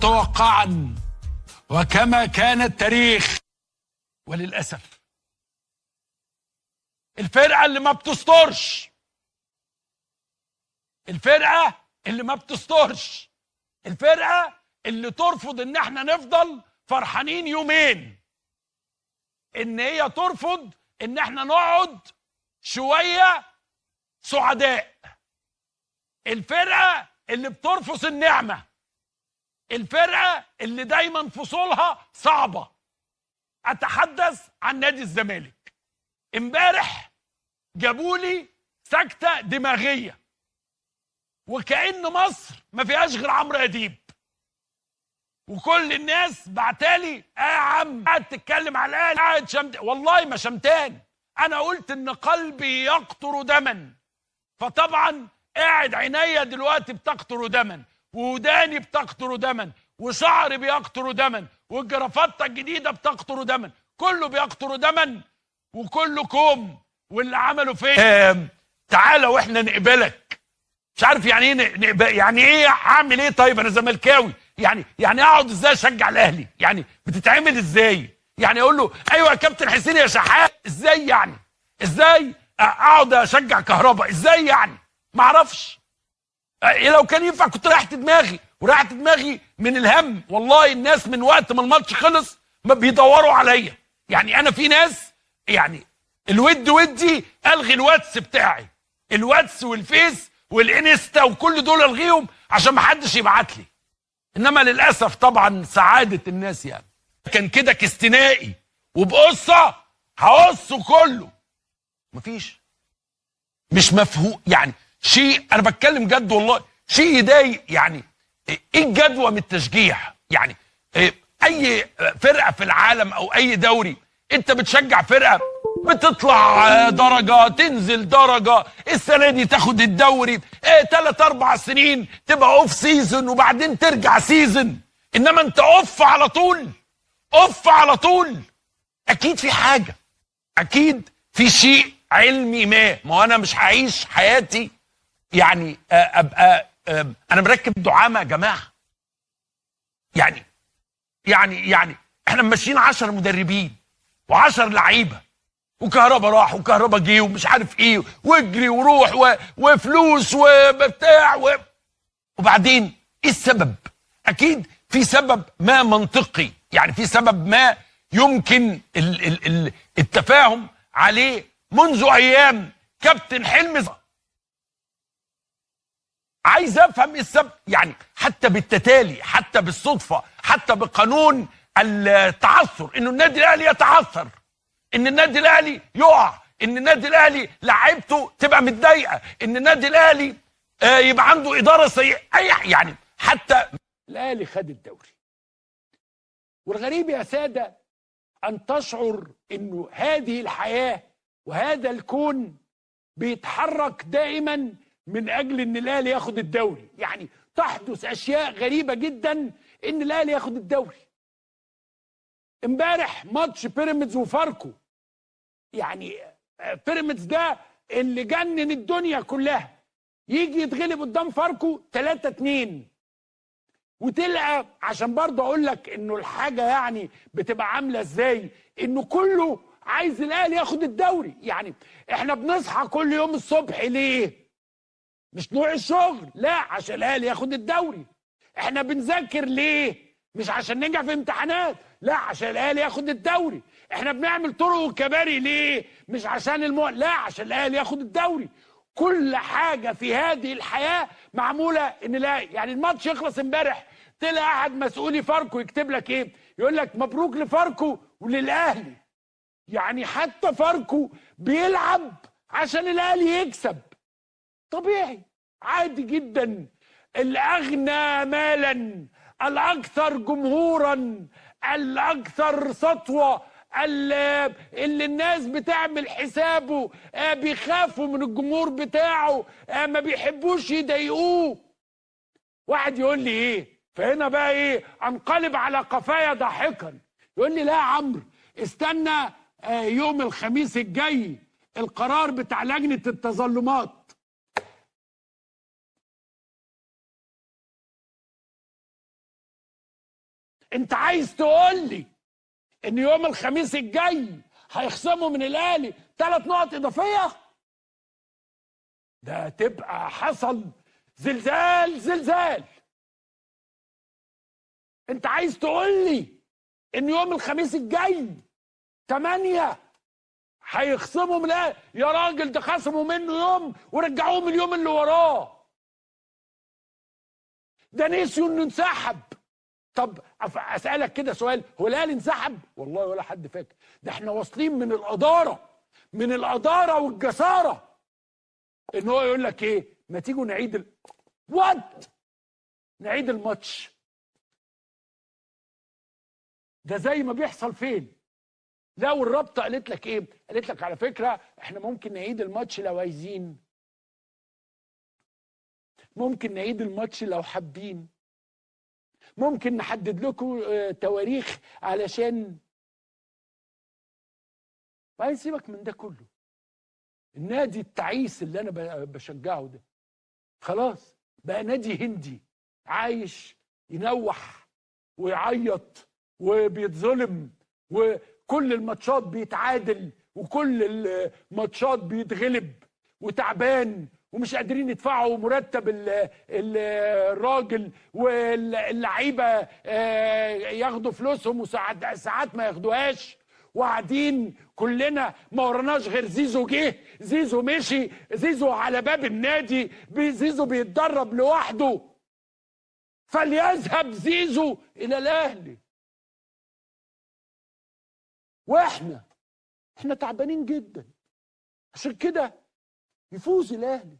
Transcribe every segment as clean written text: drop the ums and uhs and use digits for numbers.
متوقعا وكما كان التاريخ. وللأسف الفرقة اللي ما بتسترش، الفرقة اللي ما بتسترش، الفرقة اللي ترفض ان احنا نفضل فرحانين يومين، ان هي ترفض ان احنا نقعد شوية سعداء، الفرقة اللي بترفض النعمة، الفرقة اللي دايما فصولها صعبة. اتحدث عن نادي الزمالك. امبارح جابولي سكتة دماغية وكأن مصر ما فيهاش غير عمرو اديب، وكل الناس بعتالي يا عم قاعد تتكلم على الاهلي قاعد شمتان. والله ما شمتان، انا قلت ان قلبي يقطر دما، فطبعا قاعد عينيا دلوقتي بتقطر دما، ووداني بتقطر دما، وشعري بيقطر دما، والجرافطه الجديده بتقطر دما، كله بيقطر دما وكله كوم. واللي عملوا فيا تعالى واحنا نقبلك. مش عارف يعني ايه يعني ايه اعمل ايه؟ طيب انا زملكاوي، يعني اقعد ازاي اشجع الاهلي؟ يعني بتتعمل ازاي؟ يعني اقول له ايوه يا كابتن حسين يا شحات ازاي؟ يعني ازاي اقعد اشجع كهربا؟ ازاي يعني؟ ما اعرفش. لو كان ينفع كنت ريحت دماغي، وريحت دماغي من الهم. والله الناس من وقت ما الماتش خلص ما بيدوروا عليا. يعني انا في ناس يعني ودي الغي الواتس بتاعي، الواتس والفيس والانستا وكل دول الغيهم عشان ما حدش يبعت لي. انما للاسف طبعا سعاده الناس يعني كان كده كاستنائي وبقصه هقصه كله. مفيش، مش مفهوم يعني شيء. انا بتكلم جد والله، شيء يضايق. يعني ايه الجدوى من التشجيع؟ يعني اي فرقه في العالم او اي دوري انت بتشجع فرقه بتطلع درجه تنزل درجه، السنه دي تاخد الدوري 3-4 سنين تبقى اوف سيزون وبعدين ترجع سيزون. انما انت اوف على طول، اوف على طول. اكيد في حاجه، اكيد في شيء علمي. ما هو انا مش هعيش حياتي يعني ابقى انا مركب دعامه يا جماعه. يعني احنا ماشيين 10 مدربين و10 لعيبه، وكهربا راح وكهربا جه ومش عارف ايه، واجري وروح وفلوس وبتاع وبعدين ايه السبب؟ اكيد في سبب ما منطقي، يعني في سبب ما يمكن التفاهم عليه منذ ايام كابتن حلمي. عايز افهم ايه السبب، يعني حتى بالتتالي، حتى بالصدفه، حتى بقانون التعثر، انه النادي الاهلي يتعثر، ان النادي الاهلي يقع، ان النادي الاهلي لعيبته تبقى متضايقه، ان النادي الاهلي يبقى عنده اداره سيئه. يعني حتى الاهلي خد الدوري. والغريب يا ساده ان تشعر انه هذه الحياه وهذا الكون بيتحرك دائما من اجل ان الاهلي ياخد الدوري. يعني تحدث اشياء غريبه جدا ان الاهلي ياخد الدوري. امبارح ماتش بيراميدز وفاركو، يعني بيراميدز ده اللي جنن الدنيا كلها، يجي يتغلب قدام فاركو 3-2، وتلقى عشان برضه اقول لك انه الحاجه يعني بتبقى عامله ازاي، انه كله عايز الاهلي ياخد الدوري. يعني احنا بنصحى كل يوم الصبح ليه؟ مش نوع الشغل، لا، عشان الاهلي ياخد الدوري. احنا بنذاكر ليه؟ مش عشان ننجح في امتحانات، لا، عشان الاهلي ياخد الدوري. احنا بنعمل طرق وكباري ليه؟ مش عشان لا، عشان الاهلي ياخد الدوري. كل حاجه في هذه الحياه معموله ان لا. يعني الماتش يخلص امبارح تلاقي احد مسؤولي فاركو يكتب لك ايه؟ يقول لك مبروك لفاركو وللاهلي. يعني حتى فاركو بيلعب عشان الاهلي يكسب. طبيعي، عادي جدا. الاغنى مالا، الاكثر جمهورا، الاكثر سطوه، اللي الناس بتعمل حسابه، بيخافوا من الجمهور بتاعه، ما بيحبوش يضايقوه. واحد يقول لي ايه؟ فهنا بقى ايه؟ انقلب على قفايا ضاحكا، يقول لي لا يا عمرو استنى يوم الخميس الجاي القرار بتاع لجنه التظلمات. انت عايز تقول لي ان يوم الخميس الجاي هيخصموا من الاهلي 3 نقط اضافيه؟ ده تبقى حصل زلزال زلزال. انت عايز تقول لي ان يوم الخميس الجاي 8 هيخصموا من الاهلي؟ يا راجل ده خصموا منه يوم ورجعوه من اليوم اللي وراه. ده نسيوا انه انسحب. طب اسالك كده سؤال، هو الاهلي انسحب؟ والله ولا حد فاكر. ده احنا واصلين من الاداره، من الاداره والجساره، ان هو يقول لك ايه، ما تيجوا نعيد نعيد الماتش. ده زي ما بيحصل فين؟ لا، والرابطه قالت لك ايه؟ قالت لك على فكره احنا ممكن نعيد الماتش لو عايزين، ممكن نعيد الماتش لو حابين، ممكن نحدد لكم تواريخ علشان. وعايز سيبك من ده كله. النادي التعيس اللي انا بشجعه ده خلاص بقى نادي هندي عايش ينوح ويعيط وبيتظلم، وكل الماتشات بيتعادل وكل الماتشات بيتغلب، وتعبان ومش قادرين يدفعوا مرتب الراجل، واللعيبه ياخدوا فلوسهم وساعات ما ياخدوهاش، وقاعدين كلنا ما وراناش غير زيزو جه، زيزو مشي، زيزو على باب النادي، زيزو بيتدرب لوحده. فليذهب زيزو الى الاهلي. احنا تعبانين جدا. عشان كده يفوز الاهلي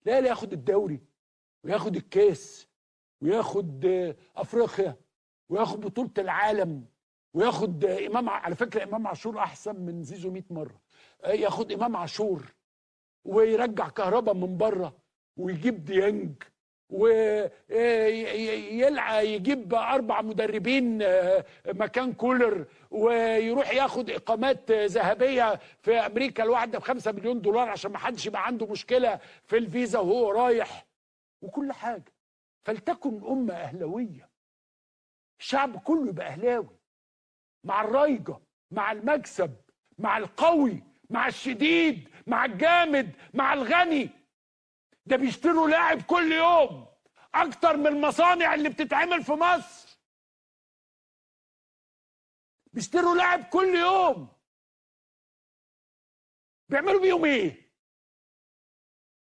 ياخد الدوري وياخد الكاس وياخد افريقيا وياخد بطولة العالم وياخد على فكرة امام عاشور احسن من زيزو 100 مرة. ياخد امام عاشور ويرجع كهربا من بره ويجيب ديانج ويجيب 4 مدربين مكان كولر، ويروح ياخد اقامات ذهبيه في امريكا الواحده ب5 مليون دولار عشان ما حدش يبقى عنده مشكله في الفيزا وهو رايح وكل حاجه. فلتكن امه اهلاويه، الشعب كله يبقى اهلاوي، مع الرايجه، مع المكسب، مع القوي، مع الشديد، مع الجامد، مع الغني. ده بيشتروا لاعب كل يوم اكتر من المصانع اللي بتتعمل في مصر. بيشتروا لاعب كل يوم. بيعملوا بيهم ايه؟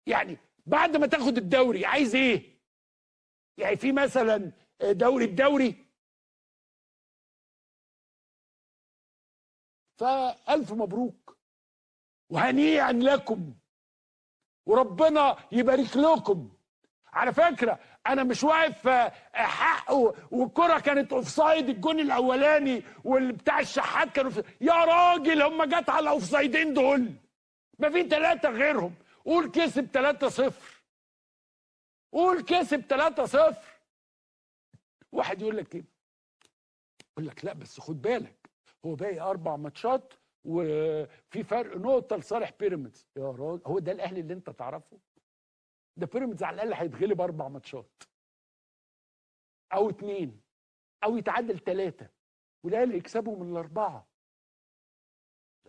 يعني بعد ما تاخد الدوري عايز ايه؟ يعني في مثلا الدوري فألف مبروك وهنيئا لكم وربنا يبارك لكم. على فكره انا مش واقف حق، والكره كانت اوفسايد الجون الاولاني والبتاع الشحات كانوا يا راجل هم جت على الاوفسايدين دول، ما في 3 غيرهم. قول كسب 3-0، قول كسب 3-0. واحد يقول لك ايه؟ يقول لك لا بس خد بالك هو باقي 4 ماتشات وفي فرق نقطه لصالح بيراميدز. يا راجل هو ده الاهلي اللي انت تعرفه؟ ده بيراميدز على الاقل هيتغلب 4 ماتشات او 2 او يتعادل 3 والاهلي يكسبوا من ال4.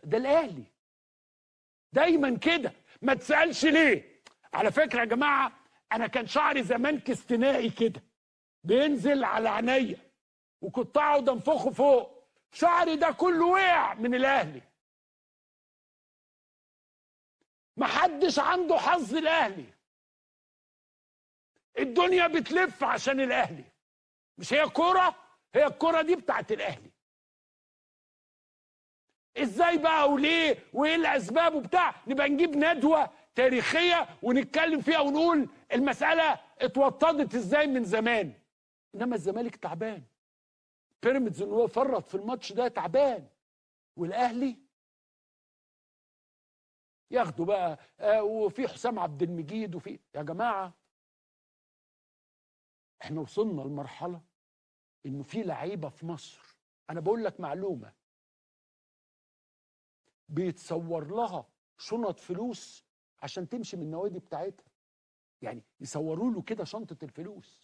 ده الاهلي دايما كده، ما تسالش ليه. على فكره يا جماعه انا كان شعري زمان كاستنائي كده بينزل على عينيا وكنت اقعد انفخه فوق، شعري ده كله وقع من الاهلي. محدش عنده حظ الاهلي، الدنيا بتلف عشان الاهلي. مش هي كوره؟ هي الكوره دي بتاعت الاهلي. ازاي بقى وليه وايه الاسباب وبتاع؟ نبقى نجيب ندوه تاريخيه ونتكلم فيها ونقول المساله اتوطدت ازاي من زمان. انما الزمالك تعبان، بيراميدز ان هو فرط في الماتش ده تعبان، والاهلي ياخدوا بقى وفي حسام عبد المجيد وفي يا جماعه احنا وصلنا لمرحله انه في لعيبه في مصر، انا بقول لك معلومه، بيتصور لها شنط فلوس عشان تمشي من النوادي بتاعتها. يعني يصوروا له كده شنطه الفلوس